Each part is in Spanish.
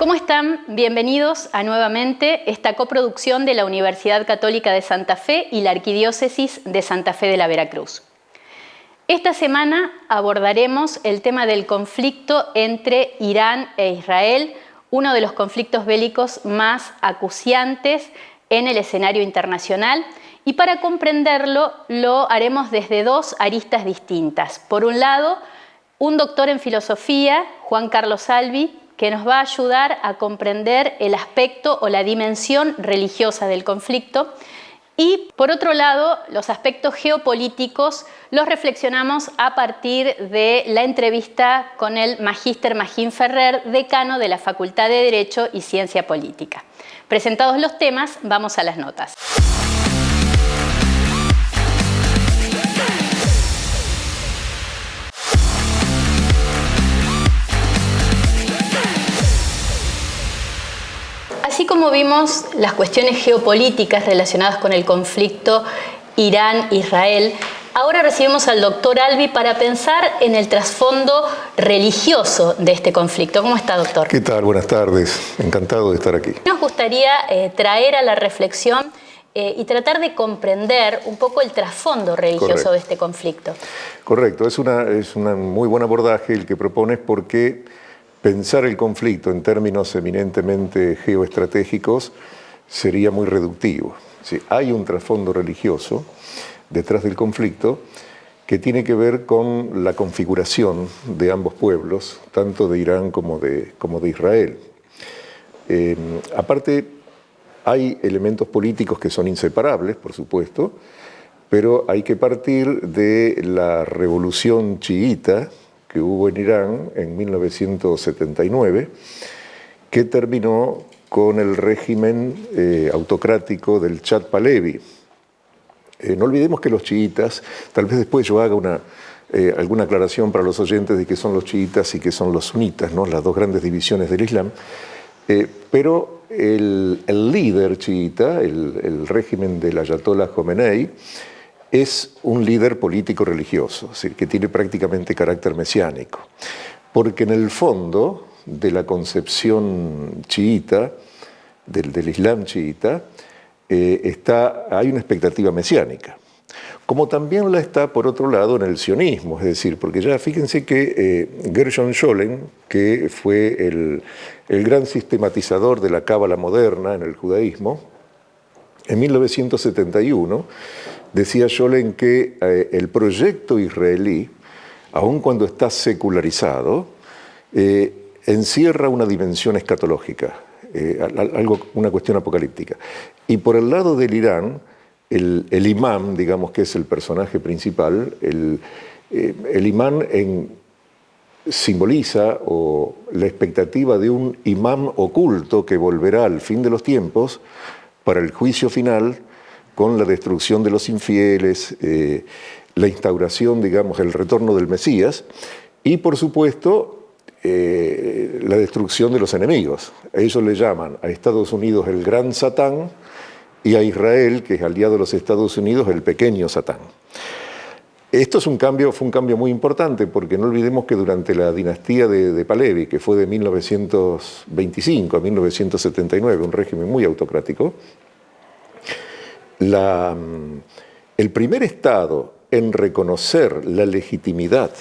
¿Cómo están? Bienvenidos a nuevamente esta coproducción de la Universidad Católica de Santa Fe y la Arquidiócesis de Santa Fe de la Veracruz. Esta semana abordaremos el tema del conflicto entre Irán e Israel, uno de los conflictos bélicos más acuciantes en el escenario internacional, y para comprenderlo lo haremos desde dos aristas distintas. Por un lado, un doctor en filosofía, Juan Carlos Salvi, que nos va a ayudar a comprender el aspecto o la dimensión religiosa del conflicto. Y por otro lado, los aspectos geopolíticos los reflexionamos a partir de la entrevista con el magíster Magín Ferrer, decano de la Facultad de Derecho y Ciencia Política. Presentados los temas, vamos a las notas. Así como vimos las cuestiones geopolíticas relacionadas con el conflicto Irán-Israel, ahora recibimos al doctor Albi para pensar en el trasfondo religioso de este conflicto. ¿Cómo está, doctor? ¿Qué tal? Buenas tardes. Encantado de estar aquí. Nos gustaría traer a la reflexión y tratar de comprender un poco el trasfondo religioso de este conflicto. Correcto. Es un muy buen abordaje el que propones, porque pensar el conflicto en términos eminentemente geoestratégicos sería muy reductivo. Sí, hay un trasfondo religioso detrás del conflicto que tiene que ver con la configuración de ambos pueblos, tanto de Irán como de Israel. Aparte, hay elementos políticos que son inseparables, por supuesto, pero hay que partir de la revolución chiita que hubo en Irán en 1979, que terminó con el régimen autocrático del Shah Pahlavi. No olvidemos que los chiitas, tal vez después yo haga alguna aclaración para los oyentes de qué son los chiitas y qué son los sunitas, ¿no? Las dos grandes divisiones del Islam, pero el líder chiita, el régimen del Ayatollah Khomeini, es un líder político-religioso, es decir, que tiene prácticamente carácter mesiánico, porque en el fondo de la concepción chiita, del Islam chiita, hay una expectativa mesiánica, como también la está, por otro lado, en el sionismo, es decir, porque ya fíjense que Gershon Scholem, que fue el gran sistematizador de la cábala moderna en el judaísmo, en 1971, decía Scholem que el proyecto israelí, aun cuando está secularizado, encierra una dimensión escatológica, una cuestión apocalíptica. Y por el lado del Irán, el imán, digamos que es el personaje principal, el imán simboliza la expectativa de un imán oculto que volverá al fin de los tiempos para el juicio final, con la destrucción de los infieles, la instauración, digamos, el retorno del Mesías y, por supuesto, la destrucción de los enemigos. A ellos le llaman a Estados Unidos el gran Satán y a Israel, que es aliado de los Estados Unidos, el pequeño Satán. Esto fue un cambio muy importante, porque no olvidemos que durante la dinastía de Pahlavi, que fue de 1925 a 1979, un régimen muy autocrático, el primer Estado en reconocer la legitimidad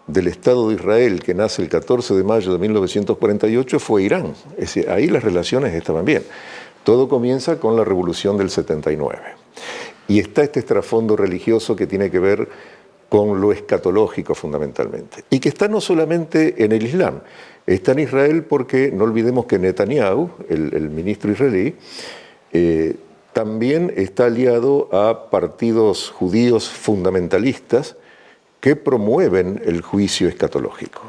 del Estado de Israel, que nace el 14 de mayo de 1948, fue Irán. Es decir, ahí las relaciones estaban bien. Todo comienza con la Revolución del 79. Y está este trasfondo religioso que tiene que ver con lo escatológico fundamentalmente. Y que está no solamente en el Islam, está en Israel porque no olvidemos que Netanyahu, el ministro israelí, también está aliado a partidos judíos fundamentalistas que promueven el juicio escatológico.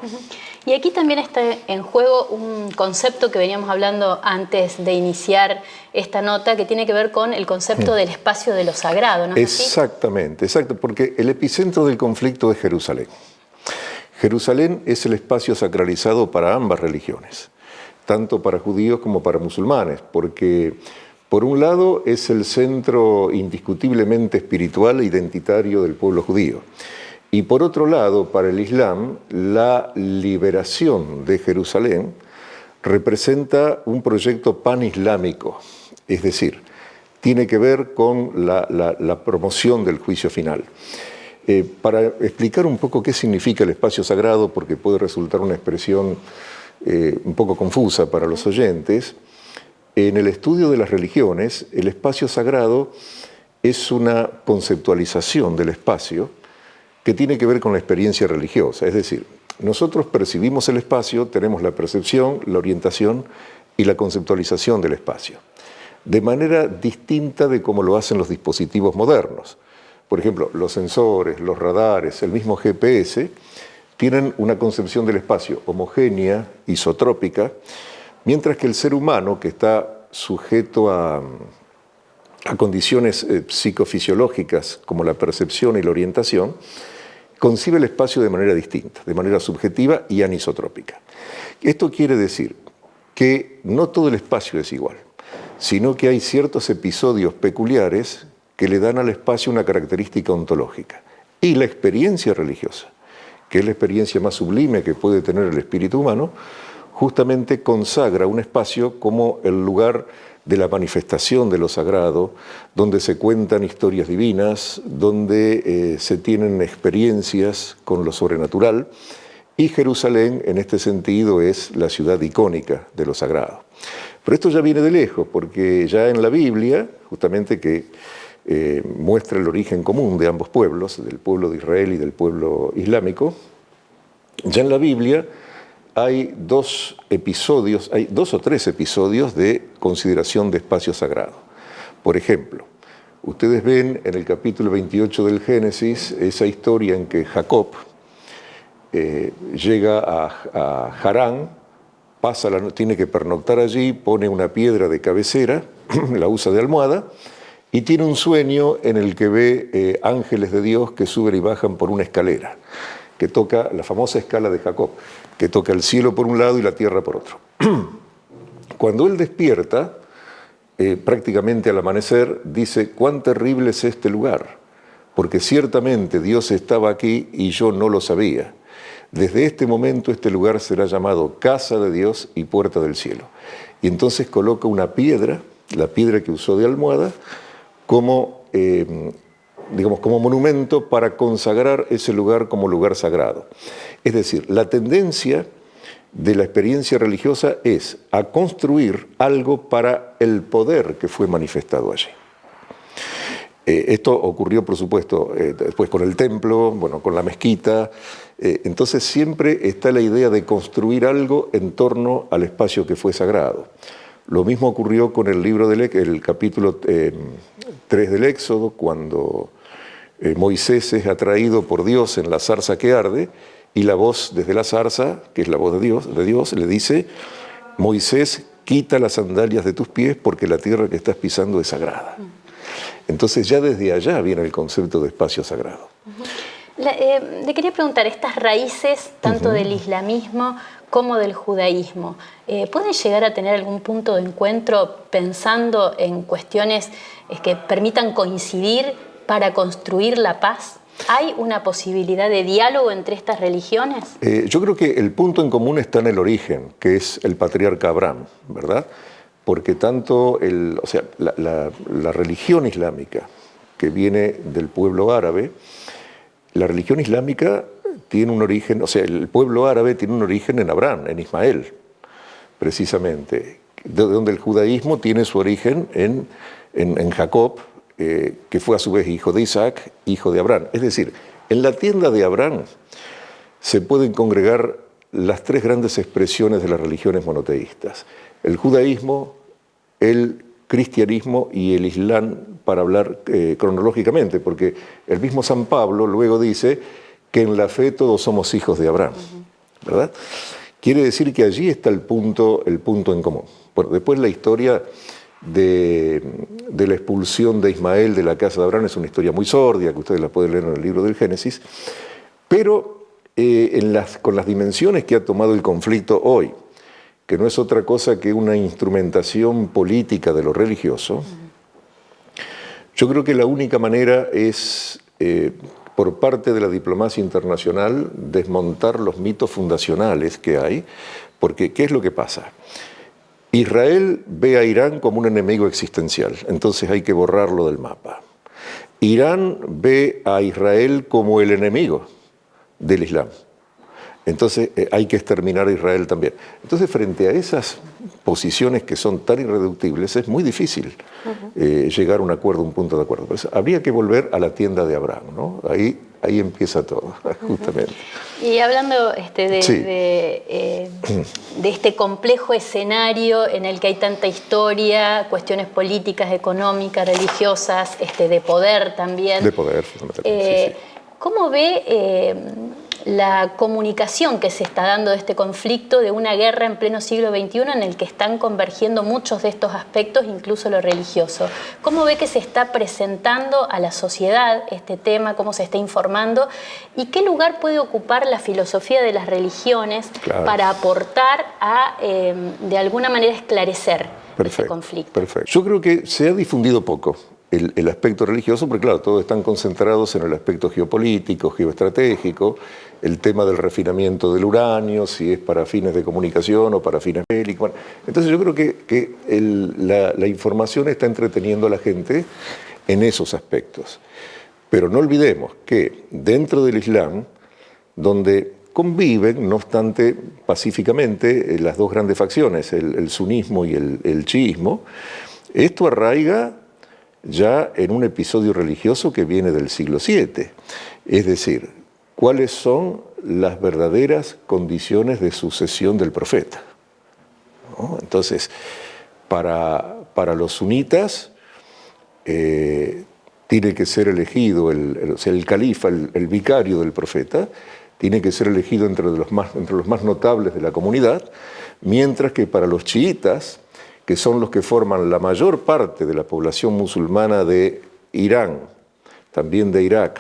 Y aquí también está en juego un concepto que veníamos hablando antes de iniciar esta nota, que tiene que ver con el concepto del espacio de lo sagrado, ¿no es así? Exactamente, exacto, porque el epicentro del conflicto es Jerusalén. Jerusalén es el espacio sacralizado para ambas religiones, tanto para judíos como para musulmanes, porque por un lado es el centro indiscutiblemente espiritual e identitario del pueblo judío. Y por otro lado, para el Islam, la liberación de Jerusalén representa un proyecto panislámico, es decir, tiene que ver con la promoción del juicio final. Para explicar un poco qué significa el espacio sagrado, porque puede resultar una expresión un poco confusa para los oyentes, en el estudio de las religiones, el espacio sagrado es una conceptualización del espacio que tiene que ver con la experiencia religiosa. Es decir, nosotros percibimos el espacio, tenemos la percepción, la orientación y la conceptualización del espacio, de manera distinta de cómo lo hacen los dispositivos modernos. Por ejemplo, los sensores, los radares, el mismo GPS, tienen una concepción del espacio homogénea, isotrópica, mientras que el ser humano, que está sujeto a condiciones psicofisiológicas como la percepción y la orientación, concibe el espacio de manera distinta, de manera subjetiva y anisotrópica. Esto quiere decir que no todo el espacio es igual, sino que hay ciertos episodios peculiares que le dan al espacio una característica ontológica. Y la experiencia religiosa, que es la experiencia más sublime que puede tener el espíritu humano, justamente consagra un espacio como el lugar de la manifestación de lo sagrado, donde se cuentan historias divinas, donde se tienen experiencias con lo sobrenatural, y Jerusalén, en este sentido, es la ciudad icónica de lo sagrado. Pero esto ya viene de lejos, porque ya en la Biblia, justamente que muestra el origen común de ambos pueblos, del pueblo de Israel y del pueblo islámico, ya en la Biblia hay dos o tres episodios de consideración de espacio sagrado. Por ejemplo, ustedes ven en el capítulo 28 del Génesis esa historia en que Jacob llega a Harán, tiene que pernoctar allí, pone una piedra de cabecera, la usa de almohada, y tiene un sueño en el que ve ángeles de Dios que suben y bajan por una escalera, que toca la famosa escala de Jacob, que toca el cielo por un lado y la tierra por otro. Cuando él despierta, prácticamente al amanecer, dice: «Cuán terrible es este lugar, porque ciertamente Dios estaba aquí y yo no lo sabía. Desde este momento este lugar será llamado Casa de Dios y Puerta del Cielo». Y entonces coloca una piedra, la piedra que usó de almohada, como monumento para consagrar ese lugar como lugar sagrado. Es decir, la tendencia de la experiencia religiosa es a construir algo para el poder que fue manifestado allí. Esto ocurrió, por supuesto, después con el templo, con la mezquita. Entonces siempre está la idea de construir algo en torno al espacio que fue sagrado. Lo mismo ocurrió con el libro el capítulo 3 del Éxodo, cuando Moisés es atraído por Dios en la zarza que arde, y la voz desde la zarza, que es la voz de Dios, le dice: «Moisés, quita las sandalias de tus pies porque la tierra que estás pisando es sagrada». Entonces ya desde allá viene el concepto de espacio sagrado. Le quería preguntar, estas raíces, tanto del islamismo como del judaísmo, ¿pueden llegar a tener algún punto de encuentro pensando en cuestiones que permitan coincidir para construir la paz? ¿Hay una posibilidad de diálogo entre estas religiones? Yo creo que el punto en común está en el origen, que es el patriarca Abraham, ¿verdad? Porque tanto la religión islámica, que viene del pueblo árabe, la religión islámica tiene un origen, el pueblo árabe tiene un origen en Abraham, en Ismael, precisamente, de donde el judaísmo tiene su origen en Jacob, que fue a su vez hijo de Isaac, hijo de Abraham. Es decir, en la tienda de Abraham se pueden congregar las tres grandes expresiones de las religiones monoteístas: el judaísmo, el cristianismo y el islam, para hablar cronológicamente, porque el mismo San Pablo luego dice que en la fe todos somos hijos de Abraham, ¿verdad? Quiere decir que allí está el punto en común. Bueno, después la historia de la expulsión de Ismael de la casa de Abraham es una historia muy sórdiда, que ustedes la pueden leer en el libro del Génesis, pero con las dimensiones que ha tomado el conflicto hoy, que no es otra cosa que una instrumentación política de lo religioso, yo creo que la única manera es por parte de la diplomacia internacional desmontar los mitos fundacionales que hay, porque ¿qué es lo que pasa? Israel ve a Irán como un enemigo existencial, entonces hay que borrarlo del mapa. Irán ve a Israel como el enemigo del Islam. Entonces hay que exterminar a Israel también. Entonces, frente a esas posiciones que son tan irreductibles, es muy difícil llegar a un acuerdo, un punto de acuerdo. Por eso, habría que volver a la tienda de Abraham, ¿no? Ahí empieza todo, justamente. Y hablando de este complejo escenario en el que hay tanta historia, cuestiones políticas, económicas, religiosas, de poder también. De poder, fundamentalmente. Sí. ¿Cómo ve la comunicación que se está dando de este conflicto, de una guerra en pleno siglo XXI en el que están convergiendo muchos de estos aspectos, incluso lo religioso? ¿Cómo ve que se está presentando a la sociedad este tema? ¿Cómo se está informando? ¿Y qué lugar puede ocupar la filosofía de las religiones para aportar a, de alguna manera, esclarecer este conflicto? Perfecto. Yo creo que se ha difundido poco el aspecto religioso, porque claro, todos están concentrados en el aspecto geopolítico, geoestratégico, el tema del refinamiento del uranio, si es para fines de comunicación o para fines bélicos. Bueno, entonces yo creo que la información está entreteniendo a la gente en esos aspectos. Pero no olvidemos que dentro del Islam, donde conviven, no obstante, pacíficamente, las dos grandes facciones, el sunismo y el chiismo, esto arraiga ya en un episodio religioso que viene del siglo VII. Es decir, ¿cuáles son las verdaderas condiciones de sucesión del profeta? ¿No? Entonces, para los sunitas, tiene que ser elegido el califa, el vicario del profeta, tiene que ser elegido entre los más notables de la comunidad, mientras que para los chiitas, que son los que forman la mayor parte de la población musulmana de Irán, también de Irak,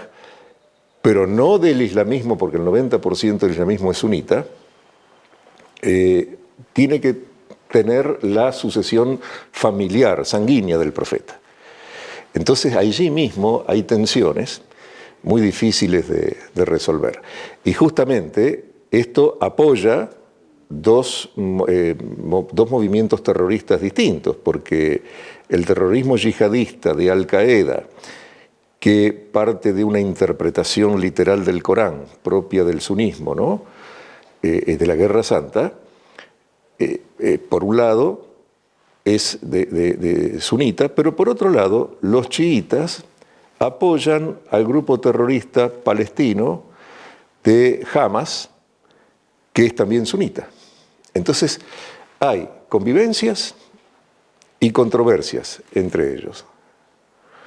pero no del islamismo, porque el 90% del islamismo es sunita, tiene que tener la sucesión familiar, sanguínea del profeta. Entonces allí mismo hay tensiones muy difíciles de resolver. Y justamente esto apoya dos movimientos terroristas distintos, porque el terrorismo yihadista de Al-Qaeda, que parte de una interpretación literal del Corán, propia del sunismo, ¿no? De la Guerra Santa, por un lado es de sunita, pero por otro lado los chiitas apoyan al grupo terrorista palestino de Hamas, que es también sunita. Entonces, hay convivencias y controversias entre ellos.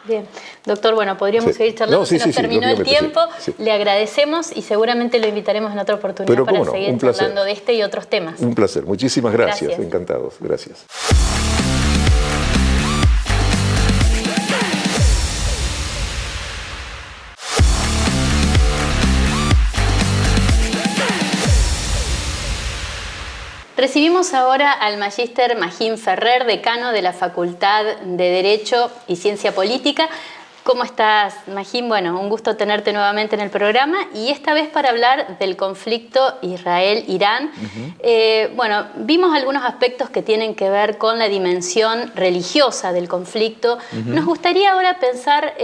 Bien. Doctor, bueno, podríamos seguir charlando, se nos terminó el tiempo. Le agradecemos y seguramente lo invitaremos en otra oportunidad para seguir charlando de este y otros temas. Un placer. Muchísimas gracias. Encantados. Gracias. Recibimos ahora al magíster Magín Ferrer, decano de la Facultad de Derecho y Ciencia Política. ¿Cómo estás, Magín? Bueno, un gusto tenerte nuevamente en el programa y esta vez para hablar del conflicto Israel-Irán. Bueno, vimos algunos aspectos que tienen que ver con la dimensión religiosa del conflicto. Nos gustaría ahora pensar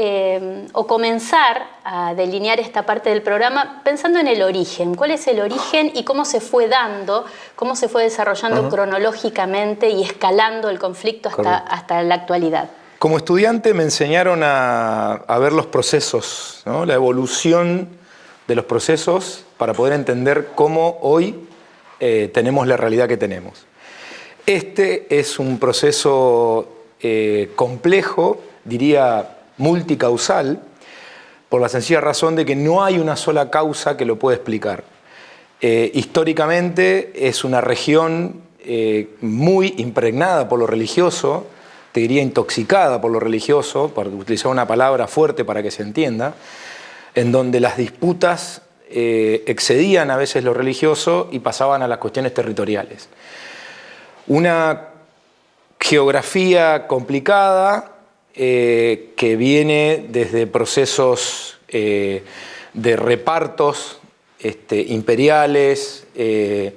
o comenzar a delinear esta parte del programa pensando en el origen. ¿Cuál es el origen y cómo se fue dando, cómo se fue desarrollando cronológicamente y escalando el conflicto hasta la actualidad? Como estudiante me enseñaron a ver los procesos, ¿no? La evolución de los procesos para poder entender cómo hoy tenemos la realidad que tenemos. Este es un proceso complejo, diría multicausal, por la sencilla razón de que no hay una sola causa que lo pueda explicar. Históricamente es una región muy impregnada por lo religioso, te diría intoxicada por lo religioso, para utilizar una palabra fuerte para que se entienda, en donde las disputas excedían a veces lo religioso y pasaban a las cuestiones territoriales. Una geografía complicada que viene desde procesos de repartos imperiales, de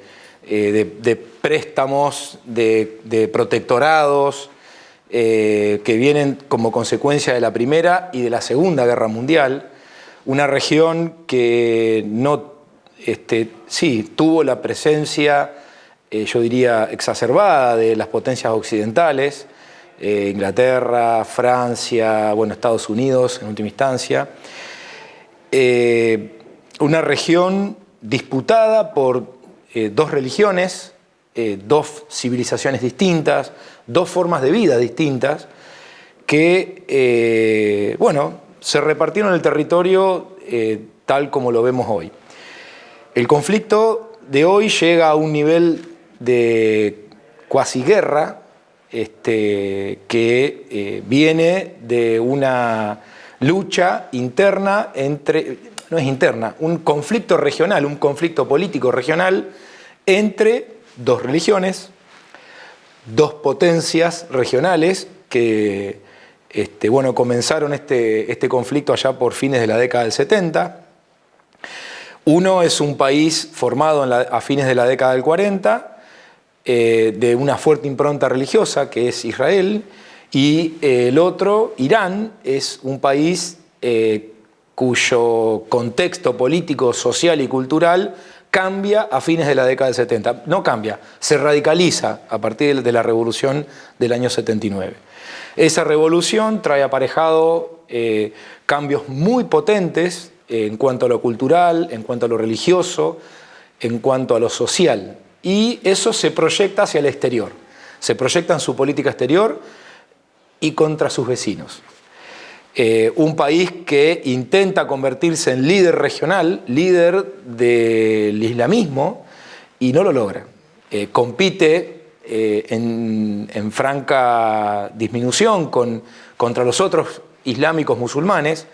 préstamos, de protectorados, que vienen como consecuencia de la Primera y de la Segunda Guerra Mundial. Una región que sí, tuvo la presencia, yo diría, exacerbada de las potencias occidentales, Inglaterra, Francia, Estados Unidos en última instancia. Una región disputada por dos religiones, dos civilizaciones distintas, dos formas de vida distintas, que, se repartieron el territorio tal como lo vemos hoy. El conflicto de hoy llega a un nivel de cuasi guerra, que viene de una lucha interna no es interna, un conflicto regional, un conflicto político regional entre dos religiones, dos potencias regionales que comenzaron este conflicto allá por fines de la década del 70. Uno es un país formado a fines de la década del 40, de una fuerte impronta religiosa, que es Israel, y el otro, Irán, es un país cuyo contexto político, social y cultural cambia a fines de la década del 70. No cambia, se radicaliza a partir de la revolución del año 79. Esa revolución trae aparejado cambios muy potentes en cuanto a lo cultural, en cuanto a lo religioso, en cuanto a lo social. Y eso se proyecta hacia el exterior. Se proyecta en su política exterior y contra sus vecinos. Un país que intenta convertirse en líder regional, líder del islamismo, y no lo logra. Compite en franca disminución contra los otros islámicos musulmanes.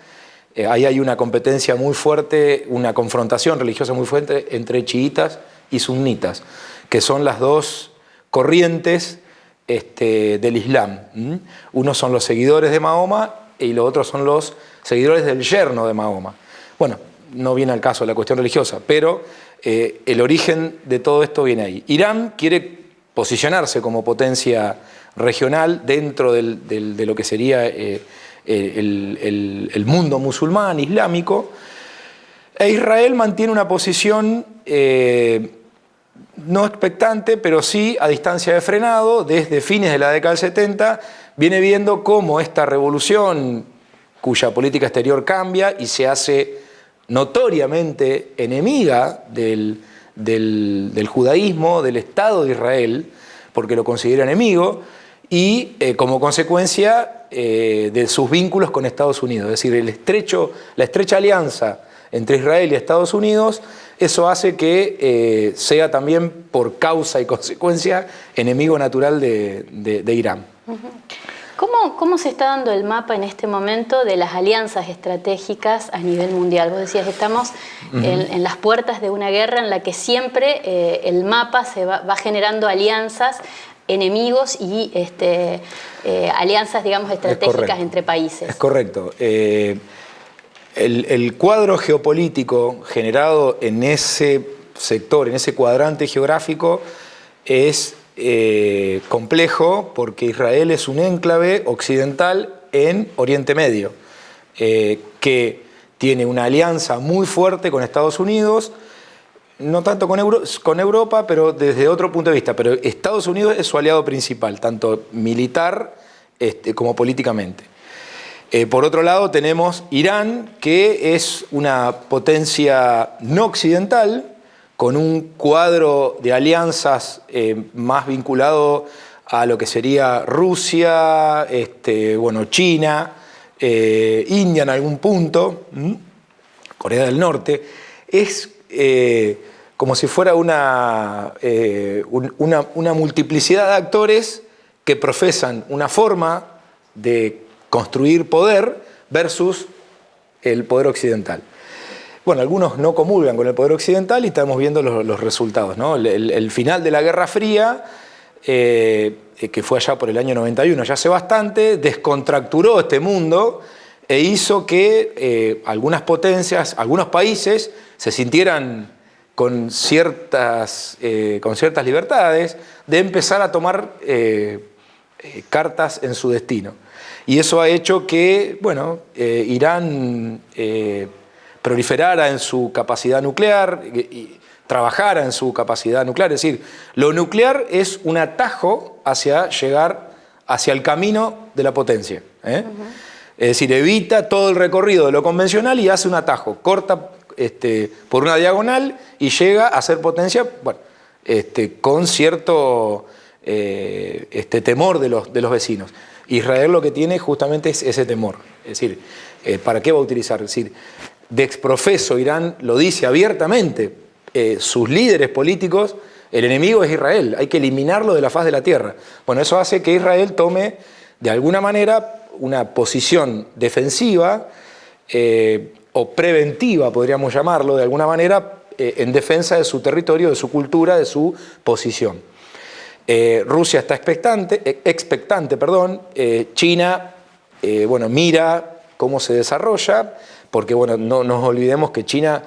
Ahí hay una competencia muy fuerte, una confrontación religiosa muy fuerte entre chiitas y sunitas, que son las dos corrientes del Islam. Unos son los seguidores de Mahoma y los otros son los seguidores del yerno de Mahoma. Bueno, no viene al caso la cuestión religiosa, pero el origen de todo esto viene ahí. Irán quiere posicionarse como potencia regional dentro de lo que sería el mundo musulmán, islámico, e Israel mantiene una posición no expectante, pero sí a distancia de frenado. Desde fines de la década del 70 viene viendo cómo esta revolución, cuya política exterior cambia y se hace notoriamente enemiga del judaísmo, del Estado de Israel, porque lo considera enemigo, y como consecuencia de sus vínculos con Estados Unidos. Es decir, la estrecha alianza entre Israel y Estados Unidos, eso hace que sea también, por causa y consecuencia, enemigo natural de Irán. ¿Cómo se está dando el mapa en este momento de las alianzas estratégicas a nivel mundial? Vos decías, estamos en las puertas de una guerra en la que siempre el mapa va generando alianzas, enemigos y alianzas, digamos, estratégicas entre países. Es correcto. El cuadro geopolítico generado en ese sector, en ese cuadrante geográfico, es complejo porque Israel es un enclave occidental en Oriente Medio, que tiene una alianza muy fuerte con Estados Unidos, no tanto con Europa, pero desde otro punto de vista. Pero Estados Unidos es su aliado principal, tanto militar como políticamente. Por otro lado tenemos Irán, que es una potencia no occidental, con un cuadro de alianzas más vinculado a lo que sería Rusia, China, India en algún punto, Corea del Norte. Es como si fuera una multiplicidad de actores que profesan una forma de construir poder versus el poder occidental. Bueno, algunos no comulgan con el poder occidental y estamos viendo los resultados, ¿no? El final de la Guerra Fría, que fue allá por el año 91, ya hace bastante, descontracturó este mundo e hizo que algunas potencias, algunos países se sintieran con ciertas libertades de empezar a tomar cartas en su destino. Y eso ha hecho que, bueno, Irán proliferara en su capacidad nuclear y trabajara en su capacidad nuclear. Es decir, lo nuclear es un atajo hacia llegar hacia el camino de la potencia. Es decir, evita todo el recorrido de lo convencional y hace un atajo, corta por una diagonal y llega a ser potencia, bueno, con cierto temor de los vecinos. Israel lo que tiene justamente es ese temor. Es decir, ¿para qué va a utilizar? Es decir, de exprofeso Irán lo dice abiertamente, sus líderes políticos, el enemigo es Israel, hay que eliminarlo de la faz de la tierra. Bueno, eso hace que Israel tome de alguna manera una posición defensiva o preventiva, podríamos llamarlo de alguna manera, en defensa de su territorio, de su cultura, de su posición. Rusia está expectante, China bueno, mira cómo se desarrolla, porque bueno, no nos olvidemos que China,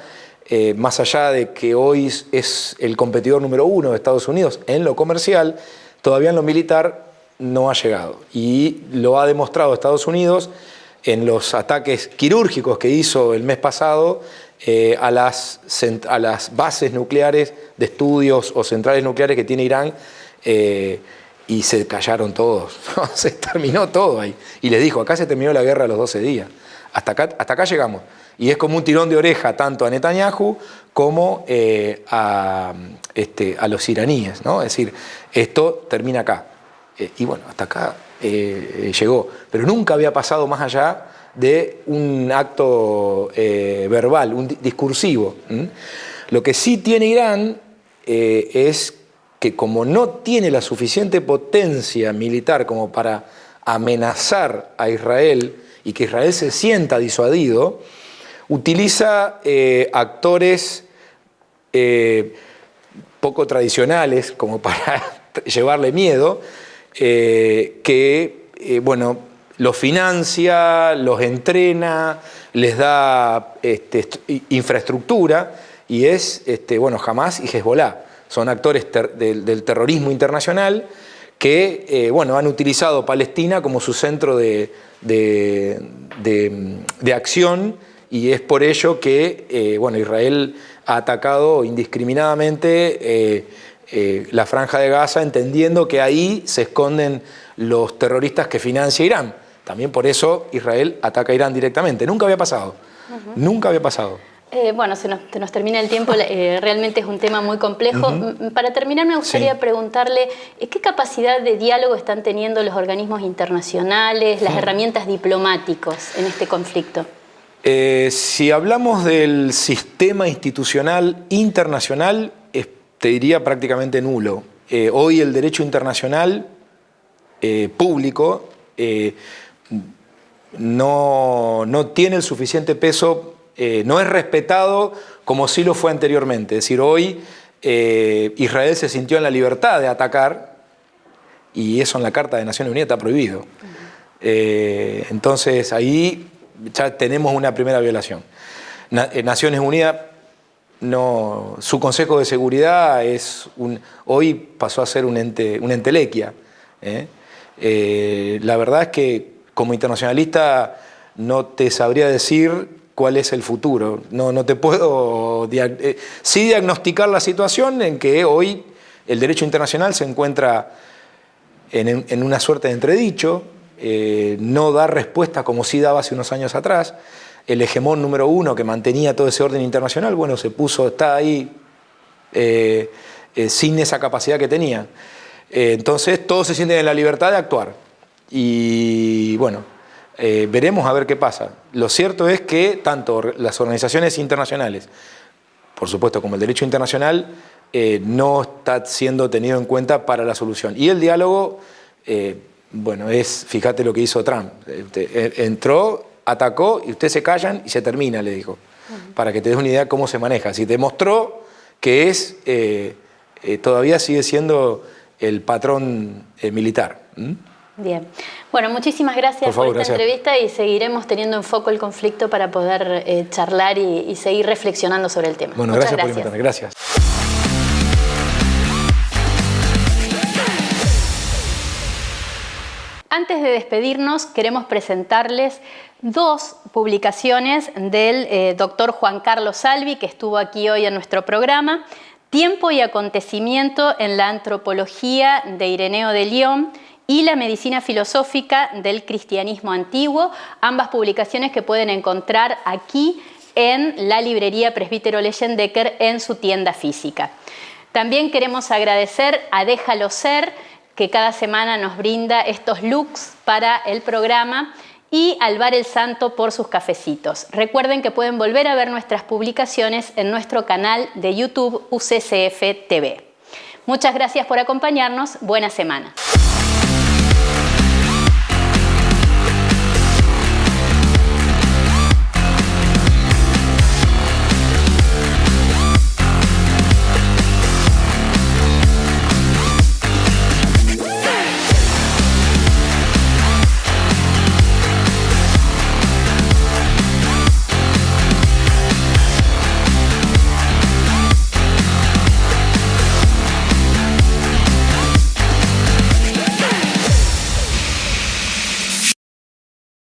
más allá de que hoy es el competidor número 1 de Estados Unidos en lo comercial, todavía en lo militar no ha llegado. Y lo ha demostrado Estados Unidos en los ataques quirúrgicos que hizo el mes pasado a las bases nucleares de estudios o centrales nucleares que tiene Irán, y se callaron todos, se terminó todo ahí. Y les dijo, acá se terminó la guerra a los 12 días, hasta acá llegamos. Y es como un tirón de oreja tanto a Netanyahu como a los iraníes, ¿no? Es decir, esto termina acá. Y bueno, hasta acá llegó. Pero nunca había pasado más allá de un acto verbal, un discursivo. Lo que sí tiene Irán es que como no tiene la suficiente potencia militar como para amenazar a Israel y que Israel se sienta disuadido, utiliza actores poco tradicionales como para llevarle miedo, bueno, los financia, los entrena, les da infraestructura, y es bueno, Hamás y Hezbollah. Son actores del terrorismo internacional que bueno, han utilizado Palestina como su centro de acción, y es por ello que bueno, Israel ha atacado indiscriminadamente la Franja de Gaza, entendiendo que ahí se esconden los terroristas que financia Irán. También por eso Israel ataca a Irán directamente. Nunca había pasado. Nunca había pasado. Bueno, se nos termina el tiempo, realmente es un tema muy complejo. Para terminar, me gustaría preguntarle, ¿qué capacidad de diálogo están teniendo los organismos internacionales, las herramientas diplomáticas en este conflicto? Si hablamos del sistema institucional internacional, te diría prácticamente nulo. Hoy el derecho internacional público no tiene el suficiente peso, no es respetado como sí lo fue anteriormente. Es decir, hoy Israel se sintió en la libertad de atacar, y eso en la Carta de Naciones Unidas está prohibido. Entonces ahí ya tenemos una primera violación. Naciones Unidas, su Consejo de Seguridad hoy pasó a ser un entelequia. La verdad es que como internacionalista no te sabría decir cuál es el futuro. No te puedo sí diagnosticar la situación en que hoy el derecho internacional se encuentra en una suerte de entredicho, no da respuesta como sí daba hace unos años atrás. El hegemón número 1 que mantenía todo ese orden internacional, bueno, está ahí sin esa capacidad que tenía. Entonces todos se sienten en la libertad de actuar. Y bueno, veremos a ver qué pasa. Lo cierto es que tanto las organizaciones internacionales, por supuesto, como el derecho internacional, no está siendo tenido en cuenta para la solución. Y el diálogo, bueno, fíjate lo que hizo Trump. Entró, atacó, y ustedes se callan y se termina, le dijo. Para que te des una idea de cómo se maneja. Si demostró que todavía sigue siendo el patrón militar. Bien. Bueno, muchísimas gracias por esta entrevista y seguiremos teniendo en foco el conflicto para poder charlar y seguir reflexionando sobre el tema. Bueno, gracias por invitarme. Gracias. Antes de despedirnos, queremos presentarles dos publicaciones del doctor Juan Carlos Salvi, que estuvo aquí hoy en nuestro programa: Tiempo y acontecimiento en la antropología de Ireneo de León y la medicina filosófica del cristianismo antiguo, ambas publicaciones que pueden encontrar aquí en la librería Presbítero Leyendecker en su tienda física. También queremos agradecer a Déjalo Ser, que cada semana nos brinda estos looks para el programa, y al Bar El Santo por sus cafecitos. Recuerden que pueden volver a ver nuestras publicaciones en nuestro canal de YouTube UCCF TV. Muchas gracias por acompañarnos. Buena semana.